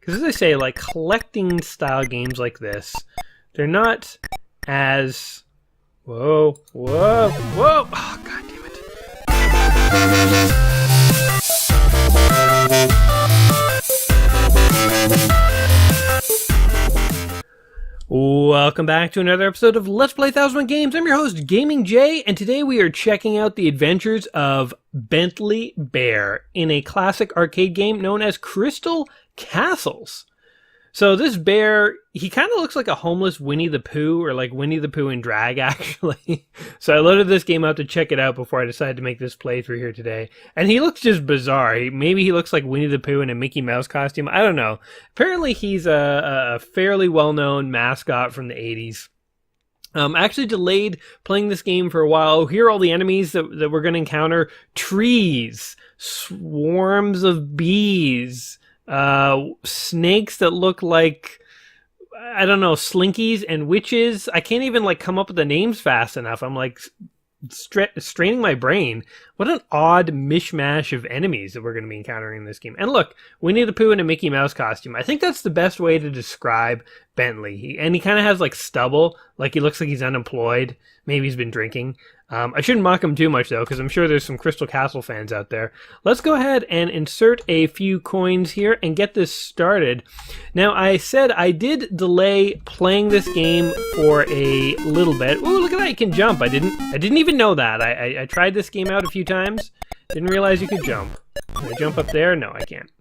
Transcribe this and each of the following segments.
Because as I say, like, collecting style games like this, they're not as... Whoa, whoa, whoa! Oh, God damn it. Welcome back to another episode of Let's Play 1001 Games. I'm your host, Gaming Jay, and today we are checking out the adventures of Bentley Bear in a classic arcade game known as Crystal Castles. So this bear, he kind of looks like a homeless Winnie the Pooh, or like Winnie the Pooh in drag, actually. So I loaded this game out to check it out before I decided to make this playthrough here today. And he looks just bizarre. Maybe he looks like Winnie the Pooh in a Mickey Mouse costume. I don't know. Apparently he's a fairly well-known mascot from the 80s. I actually delayed playing this game for a while. Here are all the enemies that we're going to encounter. Trees, swarms of bees, snakes that look like, I don't know, slinkies and witches. I can't even like come up with the names fast enough. I'm like straining my brain. What an odd mishmash of enemies that we're going to be encountering in this game. And look, Winnie the Pooh in a Mickey Mouse costume. I think that's the best way to describe Bentley. He kind of has like stubble, like he looks like he's unemployed. Maybe he's been drinking. I shouldn't mock him too much, though, because I'm sure there's some Crystal Castle fans out there. Let's go ahead and insert a few coins here and get this started. Now, I said I did delay playing this game for a little bit. Ooh, look at that, you can jump. I didn't even know that. I tried this game out a few times. Didn't realize you could jump. Can I jump up there? No, I can't.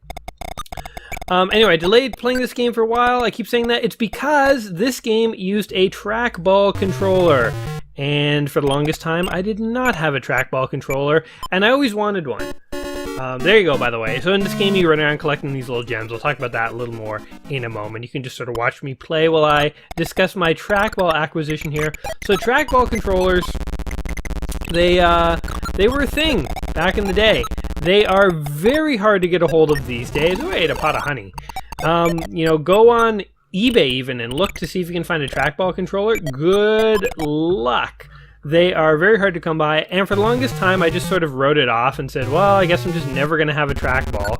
Anyway, I delayed playing this game for a while. I keep saying that. It's because this game used a trackball controller. And for the longest time, I did not have a trackball controller, and I always wanted one. There you go, by the way. So in this game, you run around collecting these little gems. I'll talk about that a little more in a moment. You can just sort of watch me play while I discuss my trackball acquisition here. So trackball controllers, they were a thing back in the day. They are very hard to get a hold of these days. Oh, I ate a pot of honey. Go on eBay even and look to see if you can find a trackball controller. Good luck. They are very hard to come by, and for the longest time I just sort of wrote it off and said, well, I guess I'm just never going to have a trackball.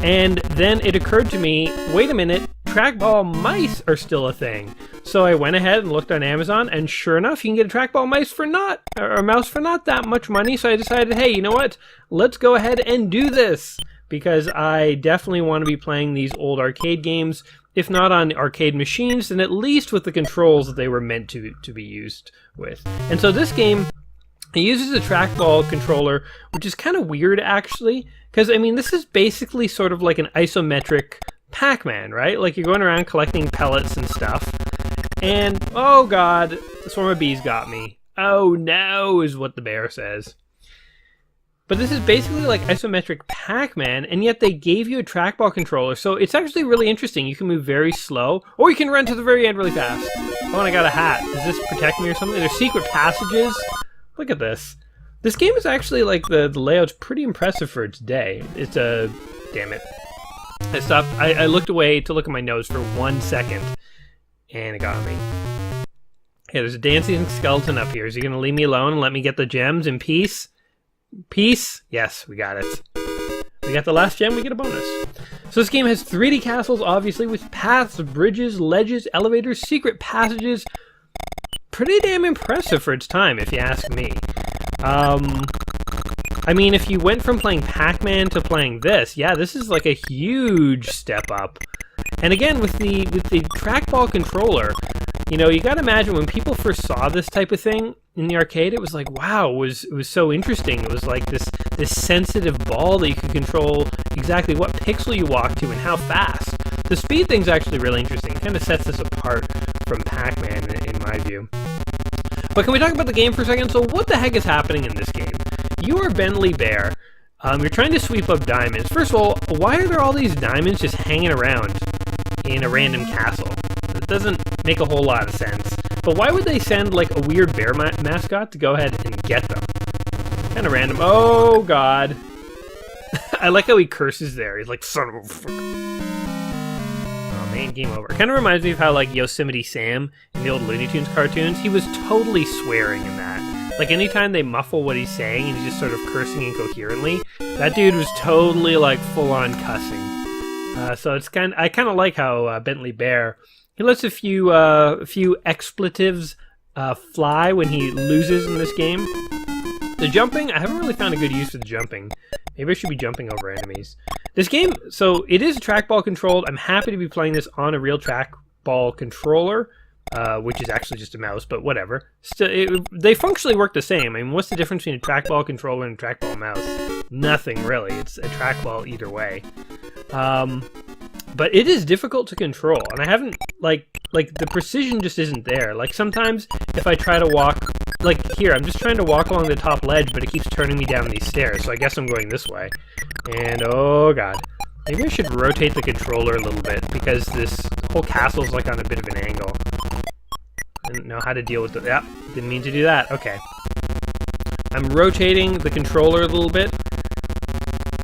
And then it occurred to me, wait a minute, trackball mice are still a thing. So I went ahead and looked on Amazon, and sure enough, you can get a trackball mouse for not that much money. So I decided, hey, you know what? Let's go ahead and do this, because I definitely want to be playing these old arcade games. If not on arcade machines, then at least with the controls that they were meant to be used with. And so this game, it uses a trackball controller, which is kind of weird, actually. Because, I mean, this is basically sort of like an isometric Pac-Man, right? Like, you're going around collecting pellets and stuff. And, oh god, the swarm of bees got me. Oh no, is what the bear says. But this is basically like isometric Pac-Man, and yet they gave you a trackball controller, so it's actually really interesting. You can move very slow, or you can run to the very end really fast. Oh, and I got a hat. Does this protect me or something? There's secret passages. Look at this. This game is actually, like, the layout's pretty impressive for its day. It's a... damn it. I stopped. I looked away to look at my nose for 1 second, and it got me. Yeah, there's a dancing skeleton up here. Is he going to leave me alone and let me get the gems in peace? Peace? Yes, we got it. We got the last gem, we get a bonus. So this game has 3D castles, obviously, with paths, bridges, ledges, elevators, secret passages. Pretty damn impressive for its time, if you ask me. I mean, if you went from playing Pac-Man to playing this, yeah, this is like a huge step up. And again, with the trackball controller, you know, you gotta imagine when people first saw this type of thing in the arcade, it was like, wow, it was so interesting. It was like this sensitive ball that you could control exactly what pixel you walk to and how fast. The speed thing's actually really interesting. It kind of sets this apart from Pac-Man in my view. But can we talk about the game for a second? So what the heck is happening in this game? You are Bentley Bear. You're trying to sweep up diamonds. First of all, why are there all these diamonds just hanging around in a random castle? It doesn't make a whole lot of sense. But why would they send like a weird bear mascot to go ahead and get them? Kind of random. Oh god. I like how he curses there. He's like, son of a fuck. Oh man, game over. It kind of reminds me of how like Yosemite Sam in the old Looney Tunes cartoons, he was totally swearing in that. Like anytime they muffle what he's saying and he's just sort of cursing incoherently, that dude was totally like full on cussing. So it's I kind of like how Bentley Bear, he lets a few expletives fly when he loses in this game. The jumping, I haven't really found a good use for the jumping. Maybe I should be jumping over enemies. This game, so it is trackball controlled. I'm happy to be playing this on a real trackball controller, which is actually just a mouse, but whatever. Still, they functionally work the same. I mean, what's the difference between a trackball controller and a trackball mouse? Nothing, really. It's a trackball either way. But it is difficult to control, and I haven't, like the precision just isn't there. Like, sometimes if I try to walk, like here, I'm just trying to walk along the top ledge, but it keeps turning me down these stairs, so I guess I'm going this way. And, oh god. Maybe I should rotate the controller a little bit, because this whole castle's like on a bit of an angle. I didn't know how to deal with the, yeah, didn't mean to do that, okay. I'm rotating the controller a little bit,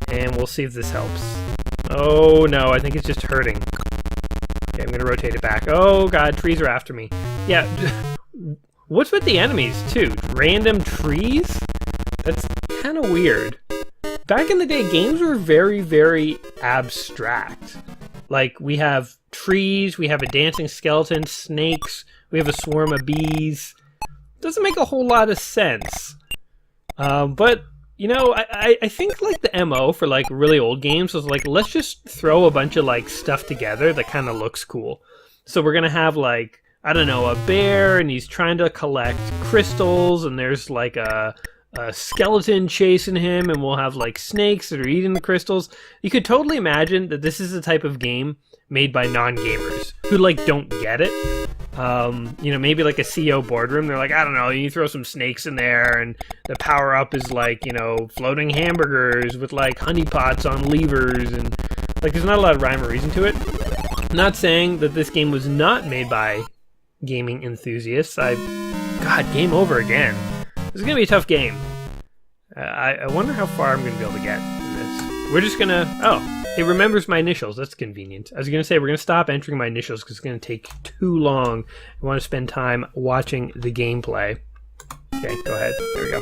and we'll see if this helps. Oh no, I think it's just hurting. Okay, I'm gonna rotate it back. Oh god, trees are after me. Yeah, what's with the enemies too? Random trees? That's kind of weird. Back in the day, games were very, very abstract. Like, we have trees, we have a dancing skeleton, snakes, we have a swarm of bees. Doesn't make a whole lot of sense. But you know, I think like the MO for like really old games was like, let's just throw a bunch of like stuff together that kind of looks cool. So we're gonna have like, I don't know, a bear and he's trying to collect crystals, and there's like a skeleton chasing him, and we'll have like snakes that are eating the crystals. You could totally imagine that this is the type of game made by non-gamers who like don't get it. You know, maybe like a CEO boardroom, they're like, I don't know, you throw some snakes in there and the power up is like, you know, floating hamburgers with like honey pots on levers, and like there's not a lot of rhyme or reason to it. I'm not saying that this game was not made by gaming enthusiasts. God, game over again. This is gonna be a tough game. I wonder how far I'm gonna be able to get in this. We're just gonna, oh, it remembers my initials. That's convenient. I was going to say, we're going to stop entering my initials because it's going to take too long. I want to spend time watching the gameplay. Okay, go ahead. There we go.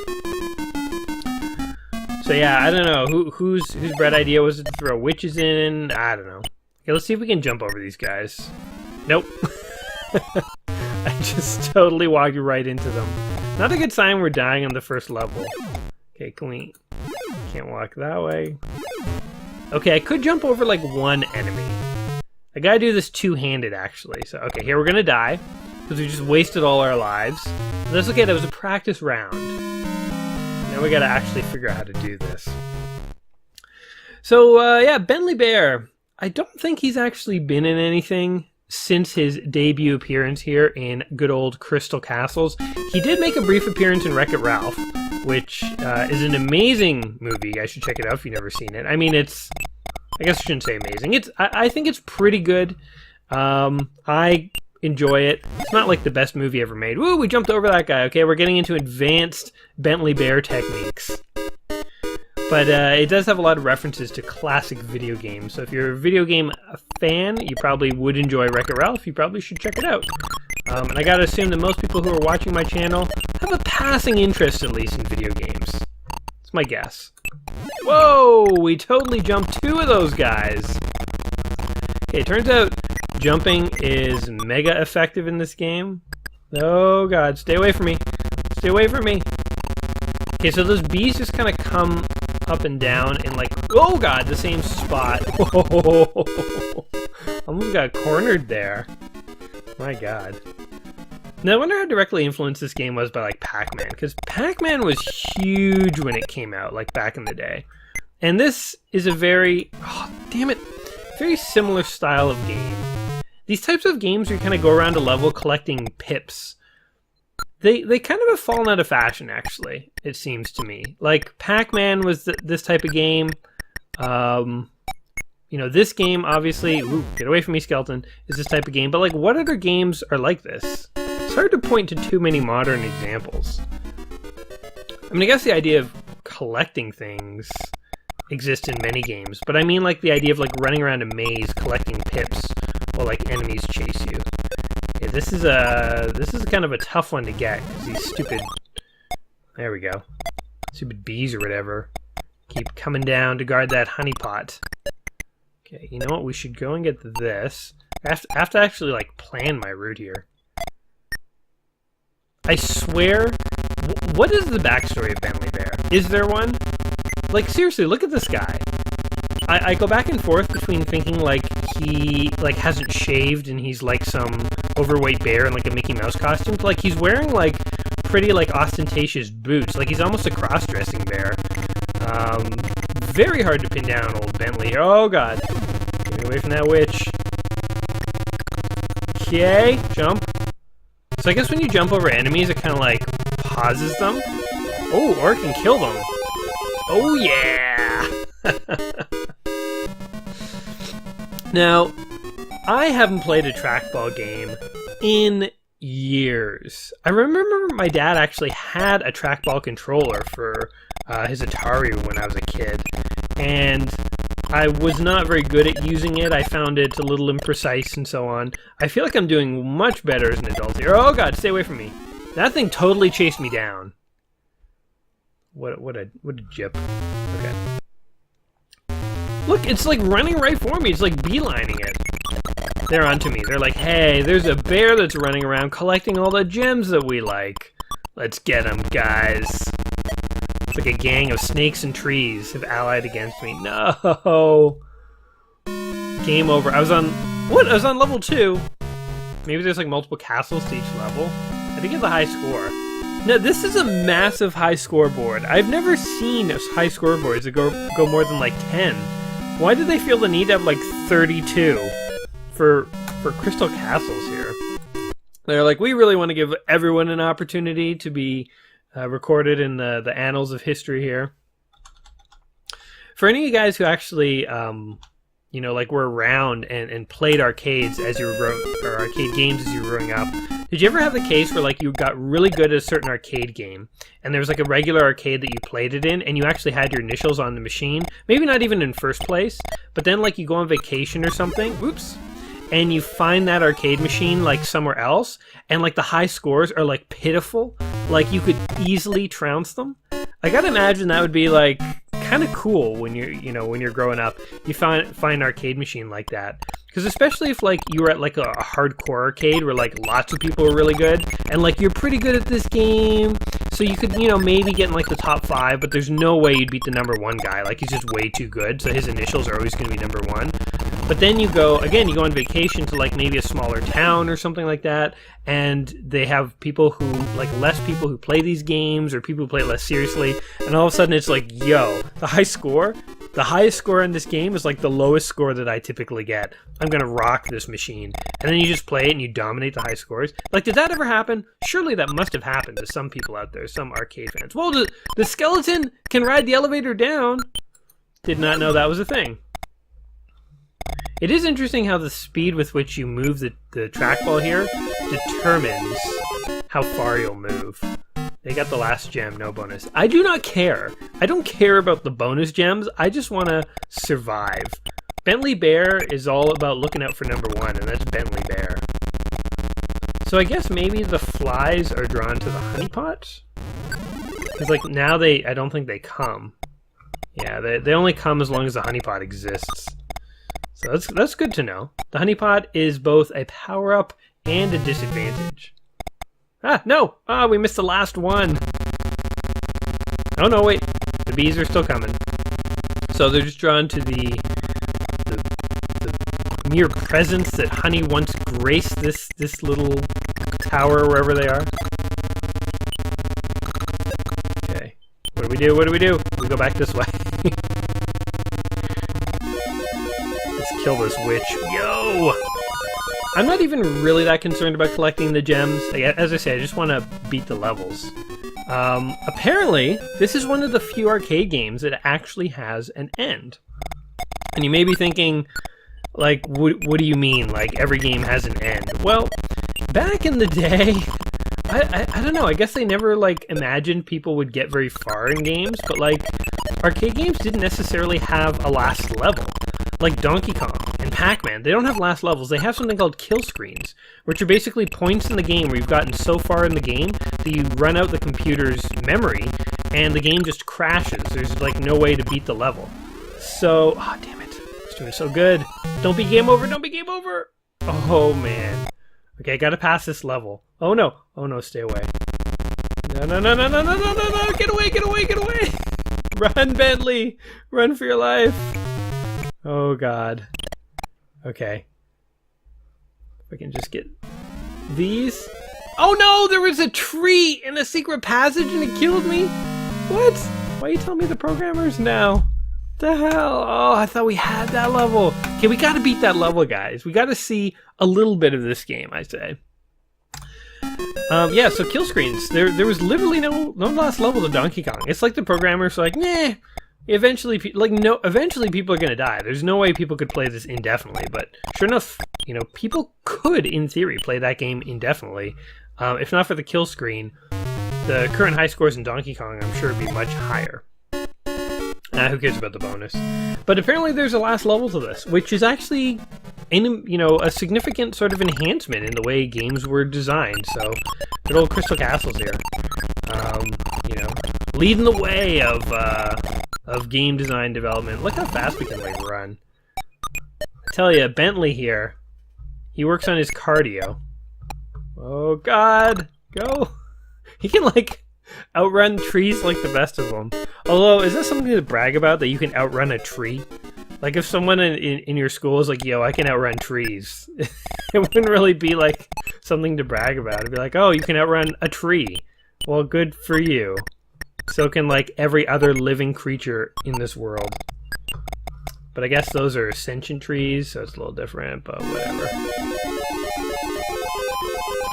So yeah, I don't know. Whose bright idea was it to throw witches in? I don't know. Okay, let's see if we can jump over these guys. Nope. I just totally walked right into them. Not a good sign we're dying on the first level. Okay, can we... Can't walk that way. Okay, I could jump over like one enemy. I gotta do this two-handed actually. So, okay, here we're gonna die because we just wasted all our lives. But that's okay, that was a practice round. Now we gotta actually figure out how to do this. So, yeah, Bentley Bear. I don't think he's actually been in anything since his debut appearance here in good old Crystal Castles. He did make a brief appearance in Wreck-It Ralph, which is an amazing movie. You guys should check it out if you've never seen it. I mean, it's... I guess I shouldn't say amazing. I think it's pretty good. I enjoy it. It's not like the best movie ever made. Woo, we jumped over that guy. Okay, we're getting into advanced Bentley Bear techniques. But it does have a lot of references to classic video games. So if you're a video game fan, you probably would enjoy Wreck-It Ralph. You probably should check it out. And I gotta assume that most people who are watching my channel have a passing interest, at least, in video games. That's my guess. Whoa! We totally jumped two of those guys! Okay, it turns out jumping is mega effective in this game. Oh god, stay away from me. Stay away from me. Okay, so those bees just kind of come up and down in like, oh god, the same spot. Whoa! Almost got cornered there. My god. Now, I wonder how directly influenced this game was by, like, Pac-Man, because Pac-Man was huge when it came out, like, back in the day. And this is a very, oh, damn it, very similar style of game. These types of games where you kind of go around a level collecting pips, they kind of have fallen out of fashion, actually, it seems to me. Like, Pac-Man was this type of game. You know, this game, obviously, ooh, get away from me, skeleton, is this type of game. But, like, what other games are like this? It's hard to point to too many modern examples. I mean, I guess the idea of collecting things exists in many games. But I mean, like, the idea of, like, running around a maze collecting pips while, like, enemies chase you. Yeah, this is kind of a tough one to get, because these stupid... There we go. Stupid bees or whatever keep coming down to guard that honey pot. Okay, you know what? We should go and get this. I have to actually, like, plan my route here. I swear... What is the backstory of Bentley Bear? Is there one? Like, seriously, look at this guy. I go back and forth between thinking, like, he, like, hasn't shaved and he's, like, some overweight bear in, like, a Mickey Mouse costume. To, like, he's wearing, like, pretty, like, ostentatious boots. Like, he's almost a cross-dressing bear. Very hard to pin down old Bentley. Oh, God. Get away from that witch. Okay, jump. So I guess when you jump over enemies, it kind of, like, pauses them. Oh, or it can kill them. Oh, yeah! Now, I haven't played a trackball game in years. I remember my dad actually had a trackball controller for his Atari when I was a kid, and I was not very good at using it. I found it a little imprecise and so on. I feel like I'm doing much better as an adult here. Oh god, stay away from me. That thing totally chased me down. What a jip. Okay. Look, it's like running right for me. It's like beelining it. They're onto me. They're like, hey, there's a bear that's running around collecting all the gems that we like. Let's get him, guys. It's like a gang of snakes and trees have allied against me. No. Game over. I was on... What? I was on level 2. Maybe there's like multiple castles to each level. I did get the high score. Now, this is a massive high scoreboard. I've never seen high scoreboards that go more than like 10. Why do they feel the need to have like 32 for Crystal Castles here? They're like, we really want to give everyone an opportunity to be recorded in the annals of history here. For any of you guys who actually, you know, like were around and played arcades as you were or arcade games as you were growing up, did you ever have the case where like you got really good at a certain arcade game and there was like a regular arcade that you played it in and you actually had your initials on the machine, maybe not even in first place, but then like you go on vacation or something, oops, and you find that arcade machine like somewhere else and like the high scores are like pitiful, like you could easily trounce them? I gotta imagine that would be like kind of cool when you're growing up. You find an arcade machine like that, because especially if like you were at like a hardcore arcade where like lots of people were really good and like you're pretty good at this game, so you could maybe get in like the top 5, but there's no way you'd beat the number 1 guy. Like he's just way too good, so his initials are always going to be number 1. But then you go on vacation to like maybe a smaller town or something like that, and they have people who, like less people who play these games or people who play it less seriously, and all of a sudden it's like, yo, the highest score in this game is like the lowest score that I typically get. I'm gonna rock this machine. And then you just play it and you dominate the high scores. Like, did that ever happen? Surely that must have happened to some people out there, some arcade fans. Well, the skeleton can ride the elevator down. Did not know that was a thing. It is interesting how the speed with which you move the trackball here determines how far you'll move. They got the last gem, no bonus. I do not care. I don't care about the bonus gems. I just want to survive. Bentley Bear is all about looking out for number 1, and that's Bentley Bear. So I guess maybe the flies are drawn to the honeypots? Because like now I don't think they come. Yeah, they only come as long as the honeypot exists. So that's good to know. The honeypot is both a power-up and a disadvantage. Ah, no! Ah, we missed the last one! Oh no, wait. The bees are still coming. So they're just drawn to the mere presence that honey once graced this little tower wherever they are. Okay. What do we do? What do we do? We go back this way. Let's kill this witch. Yo! I'm not even really that concerned about collecting the gems. As I say, I just want to beat the levels. Apparently, this is one of the few arcade games that actually has an end. And you may be thinking, like, what do you mean? Like, every game has an end? Well, back in the day, I don't know. I guess they never, like, imagined people would get very far in games. But, like, arcade games didn't necessarily have a last level. Like Donkey Kong and Pac-Man, they don't have last levels. They have something called kill screens, which are basically points in the game where you've gotten so far in the game that you run out the computer's memory and the game just crashes. There's like no way to beat the level. So, damn it. I was doing so good. Don't be game over. Don't be game over. Oh, man. Okay, I gotta pass this level. Oh, no. Oh, no, stay away. No, no, no, no, no, no, no, no, no. Get away, get away, get away. Run, Bentley. Run for your life. Oh, God. Okay. If I can just get these. Oh, no, there was a tree in a secret passage and it killed me. What? Why are you telling me the programmers now? The hell? Oh, I thought we had that level. Okay, we gotta beat that level, guys. We gotta see a little bit of this game, I say. Yeah, so kill screens. There was literally no last level to Donkey Kong. It's like the programmers were like, nah. Eventually people are gonna die. There's no way people could play this indefinitely. But sure enough, you know, people could, in theory, play that game indefinitely. If not for the kill screen, the current high scores in Donkey Kong, I'm sure, would be much higher. Who cares about the bonus? But apparently there's a last level to this, which is actually, a significant sort of enhancement in the way games were designed. So, good old Crystal Castles here. Leading the way of game design development. Look how fast we can, run. I tell you, Bentley here, he works on his cardio. Oh, God. Go. He can, outrun trees like the best of them. Although, is that something to brag about, that you can outrun a tree? Like, if someone in your school is like, yo, I can outrun trees, it wouldn't really be, something to brag about. It'd be like, oh, you can outrun a tree. Well, good for you. So can, every other living creature in this world. But I guess those are sentient trees, so it's a little different, but whatever.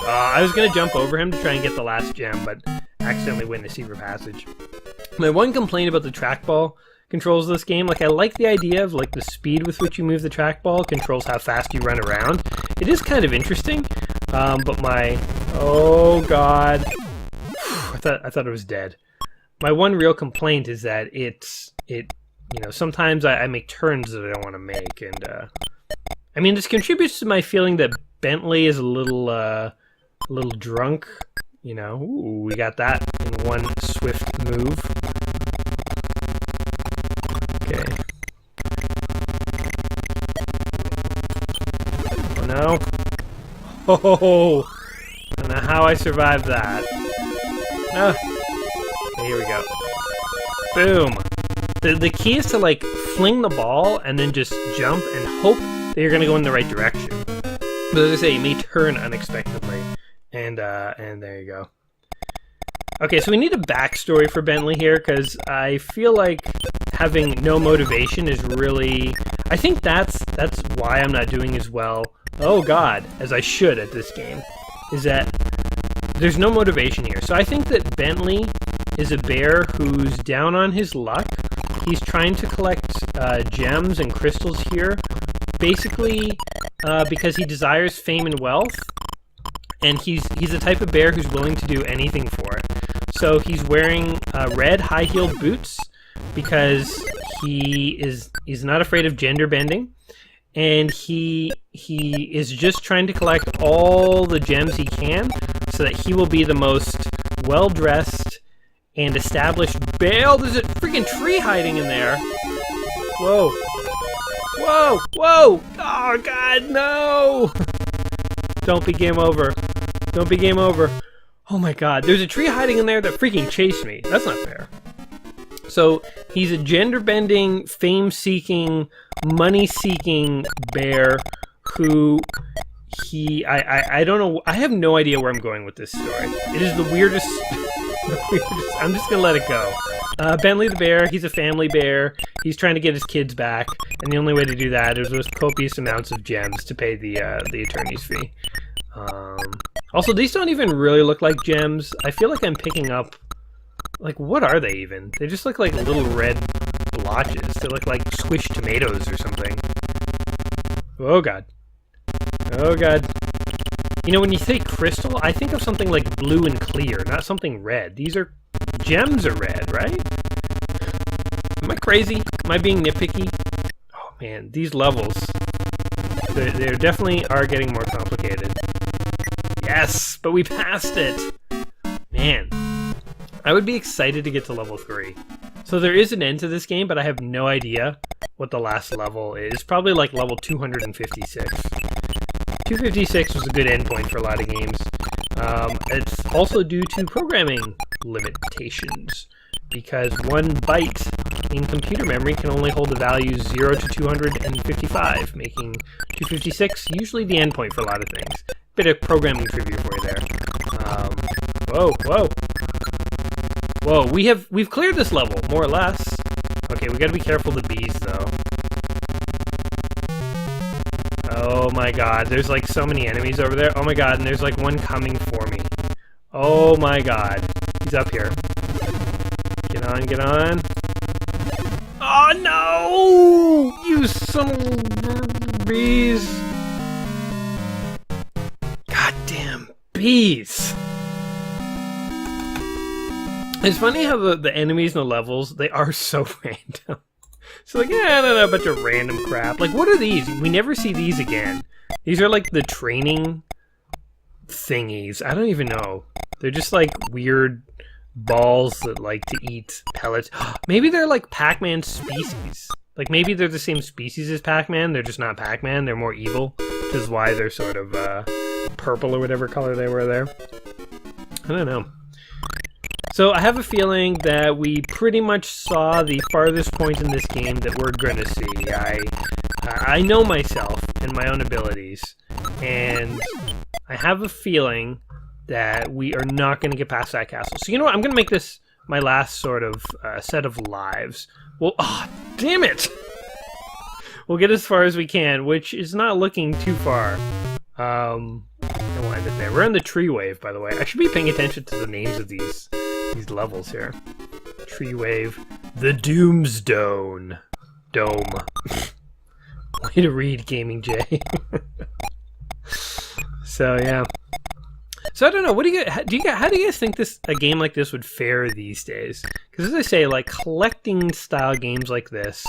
I was going to jump over him to try and get the last gem, but accidentally went in the secret passage. My one complaint about the trackball controls of this game, I like the idea of the speed with which you move the trackball controls how fast you run around. It is kind of interesting, but oh God, I thought it was dead. My one real complaint is that sometimes I make turns that I don't want to make, and this contributes to my feeling that Bentley is a little drunk. Ooh, we got that in one swift move. Okay. Oh no. Oh, I don't know how I survived that. Okay, here we go. Boom. The key is to fling the ball and then just jump and hope that you're gonna go in the right direction. But as I say, you may turn unexpectedly. And there you go. Okay, so we need a backstory for Bentley here, because I feel like having no motivation is really... I think that's why I'm not doing as well, oh God, as I should at this game, is that there's no motivation here. So I think that Bentley is a bear who's down on his luck. He's trying to collect gems and crystals here, basically because he desires fame and wealth. And he's the type of bear who's willing to do anything for it. So he's wearing red high-heeled boots because he's not afraid of gender bending, and he is just trying to collect all the gems he can so that he will be the most well-dressed and established bear. Oh, there's a freaking tree hiding in there. Whoa. Whoa! Whoa! Oh God, no! Don't be game over. Don't be game over. Oh my God, there's a tree hiding in there that freaking chased me. That's not fair. So he's a gender-bending, fame-seeking, money-seeking bear who I don't know. I have no idea where I'm going with this story. It is the weirdest. I'm just gonna let it go. Bentley the bear, he's a family bear. He's trying to get his kids back, and the only way to do that is with copious amounts of gems to pay the attorney's fee. Also, these don't even really look like gems. I feel like I'm picking up, what are they even? They just look like little red blotches. They look like squished tomatoes or something. Oh God. Oh God. When you say crystal, I think of something like blue and clear, not something red. Gems are red, right? Am I crazy? Am I being nitpicky? Oh man, these levels, they definitely are getting more complicated. Yes, but we passed it! Man, I would be excited to get to level 3. So there is an end to this game, but I have no idea what the last level is. Probably like level 256. 256 was a good endpoint for a lot of games. It's also due to programming limitations, because 1 byte in computer memory can only hold the values 0 to 255, making 256 usually the endpoint for a lot of things. Bit of programming trivia for you there. Whoa, we've cleared this level, more or less. Okay, we gotta be careful of the bees, though. Oh my god, there's like so many enemies over there. Oh my god, and there's like one coming for me. Oh my god. He's up here. Get on, get on. Oh no! You son of bees! Goddamn bees! It's funny how the enemies and the levels, they are so random. So like, yeah, I don't know, a bunch of random crap. Like, what are these? We never see these again. These are like the training thingies. I don't even know. They're just like weird balls that like to eat pellets. Maybe they're like Pac-Man species. Like maybe they're the same species as Pac-Man. They're just not Pac-Man. They're more evil, which is why they're sort of purple or whatever color they were there. I don't know. So I have a feeling that we pretty much saw the farthest point in this game that we're going to see. I know myself and my own abilities, and I have a feeling that we are not going to get past that castle. So you know what? I'm going to make this my last sort of set of lives. Well, oh, damn it! We'll get as far as we can, which is not looking too far. And we'll end it there. We're in the tree wave, by the way. I should be paying attention to the names of these levels here. Tree wave. The Doomsdome. Dome. Way to read, Gaming J. So, yeah. So, I don't know. What do you guys, how do you guys think a game like this would fare these days? Because as I say, like, collecting style games like this,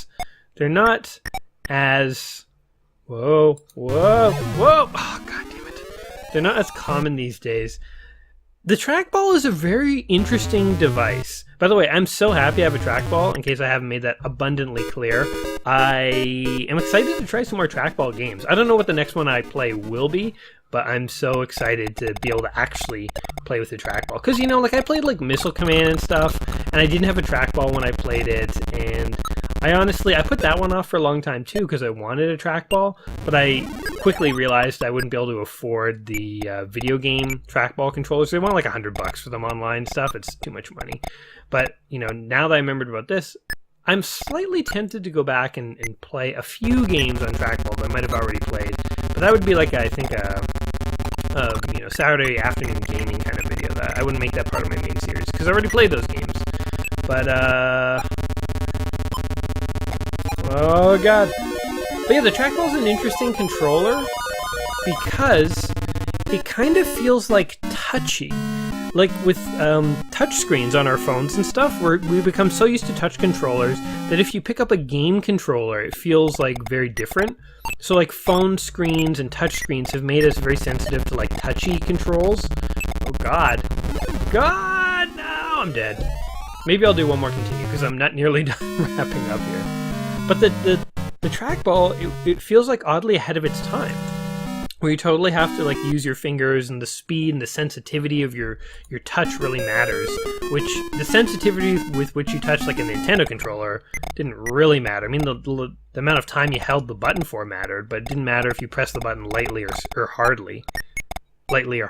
they're not as... Whoa. Oh, god damn it. They're not as common these days. The trackball is a very interesting device. By the way, I'm so happy I have a trackball, in case I haven't made that abundantly clear. I am excited to try some more trackball games. I don't know what the next one I play will be, but I'm so excited to be able to actually play with the trackball. Because, you know, like I played like Missile Command and stuff, and I didn't have a trackball when I played it, and I put that one off for a long time too because I wanted a trackball, but I quickly realized I wouldn't be able to afford the video game trackball controllers. They want like $100 for them online stuff. It's too much money. But, you know, now that I remembered about this, I'm slightly tempted to go back and play a few games on trackball that I might have already played. But that would be like, I think, you know, Saturday afternoon gaming kind of video. That I wouldn't make that part of my main series because I already played those games. But, oh god. But yeah, the trackball's an interesting controller because it kind of feels like touchy. Like with touch screens on our phones and stuff, we become so used to touch controllers that if you pick up a game controller, it feels like very different. So like phone screens and touch screens have made us very sensitive to like touchy controls. Oh god. God, no, I'm dead. Maybe I'll do one more continue because I'm not nearly done wrapping up here. But the trackball, it feels like oddly ahead of its time. Where you totally have to like use your fingers, and the speed and the sensitivity of your touch really matters. Which the sensitivity with which you touch like a Nintendo controller didn't really matter. I mean, the amount of time you held the button for mattered, but it didn't matter if you pressed the button lightly or hardly. Lightly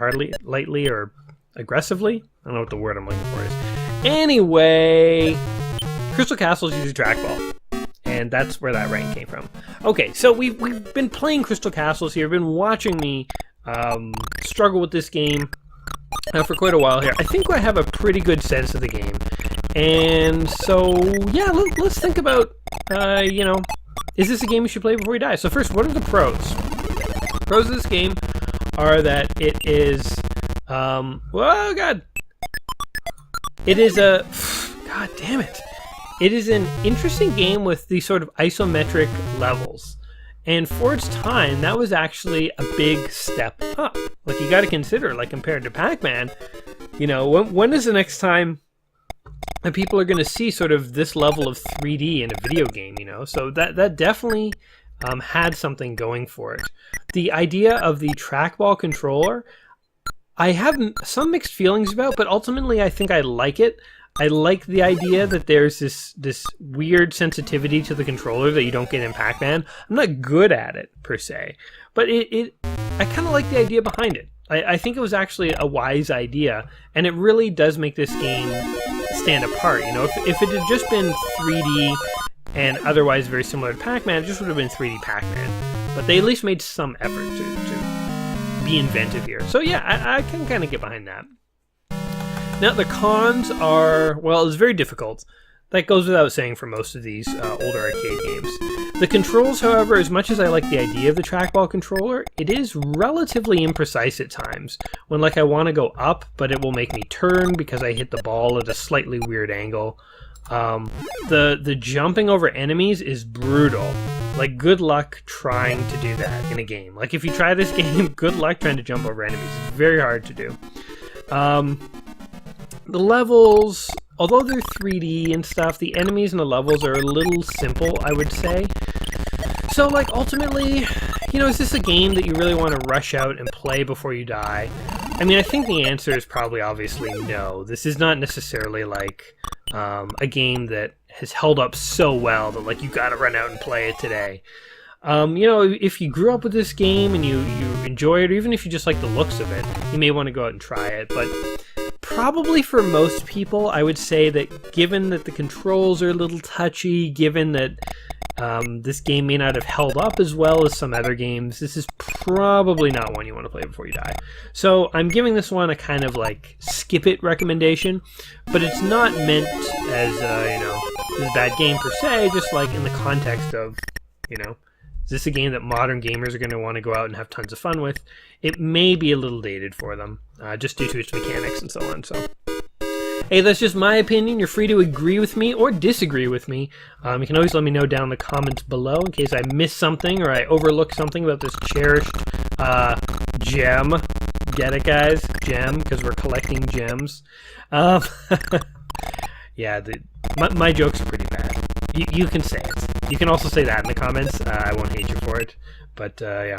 or aggressively? I don't know what the word I'm looking for is. Anyway, Crystal Castles uses trackball. And that's where that rank came from. Okay, so we've been playing Crystal Castles here. We've been watching me struggle with this game for quite a while here. I think I have a pretty good sense of the game. And so, yeah, let's think about, you know, is this a game we should play before we die? So first, what are the pros? Pros of this game are that it is, oh god. It is a, god damn it. It is an interesting game with these sort of isometric levels. And for its time, that was actually a big step up. Like, you got to consider, like, compared to Pac-Man, you know, when is the next time that people are going to see sort of this level of 3D in a video game, you know? So that definitely had something going for it. The idea of the trackball controller, I have some mixed feelings about, but ultimately I think I like it. I like the idea that there's this weird sensitivity to the controller that you don't get in Pac-Man. I'm not good at it, per se, but I kind of like the idea behind it. I think it was actually a wise idea, and it really does make this game stand apart. You know, if it had just been 3D and otherwise very similar to Pac-Man, it just would have been 3D Pac-Man. But they at least made some effort to be inventive here. So yeah, I can kind of get behind that. Now, the cons are, well, it's very difficult. That goes without saying for most of these older arcade games. The controls, however, as much as I like the idea of the trackball controller, it is relatively imprecise at times. When, like, I want to go up, but it will make me turn because I hit the ball at a slightly weird angle. The jumping over enemies is brutal. Like, good luck trying to do that in a game. Like, if you try this game, good luck trying to jump over enemies. It's very hard to do. The levels, although they're 3D and stuff, the enemies and the levels are a little simple, I would say. So, like, ultimately, you know, is this a game that you really want to rush out and play before you die? I mean, I think the answer is probably obviously no. This is not necessarily, like, a game that has held up so well that, like, you gotta run out and play it today. You know, if you grew up with this game and you enjoy it, or even if you just like the looks of it, you may want to go out and try it, but probably for most people, I would say that given that the controls are a little touchy, given that this game may not have held up as well as some other games, this is probably not one you want to play before you die. So I'm giving this one a kind of like skip it recommendation, but it's not meant as, you know, this bad game per se, just like in the context of, you know, is this a game that modern gamers are going to want to go out and have tons of fun with? It may be a little dated for them, just due to its mechanics and so on. So, hey, that's just my opinion. You're free to agree with me or disagree with me. You can always let me know down in the comments below in case I missed something or I overlooked something about this cherished gem. Get it, guys? Gem, because we're collecting gems. Yeah, my jokes are pretty bad. You can say it. You can also say that in the comments. I won't hate you for it. But, yeah.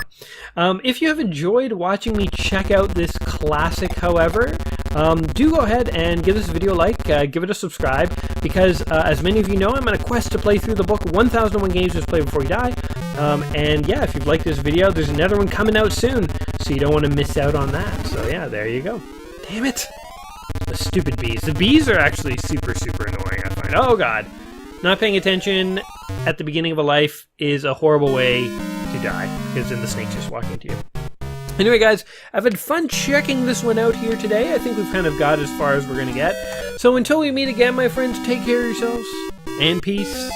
If you have enjoyed watching me check out this classic, however, do go ahead and give this video a like, give it a subscribe, because, as many of you know, I'm on a quest to play through the book 1001 Games Just Play Before You Die. And, yeah, if you've liked this video, there's another one coming out soon, so you don't want to miss out on that. So, yeah, there you go. Damn it! The stupid bees. The bees are actually super, super annoying, I find. Oh, God. Not paying attention at the beginning of a life is a horrible way to die, because then the snake's just walking into you. Anyway, guys, I've had fun checking this one out here today. I think we've kind of got as far as we're going to get. So until we meet again, my friends, take care of yourselves, and peace.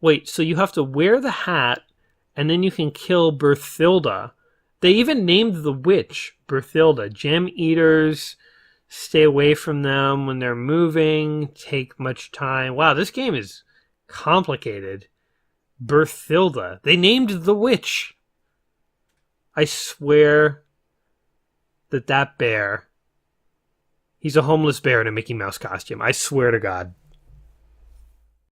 Wait, so you have to wear the hat, and then you can kill Berthilda. They even named the witch Berthilda. Gem eaters, stay away from them when they're moving, take much time. Wow, this game is complicated. Berthilda. They named the witch. I swear that bear, he's a homeless bear in a Mickey Mouse costume. I swear to God.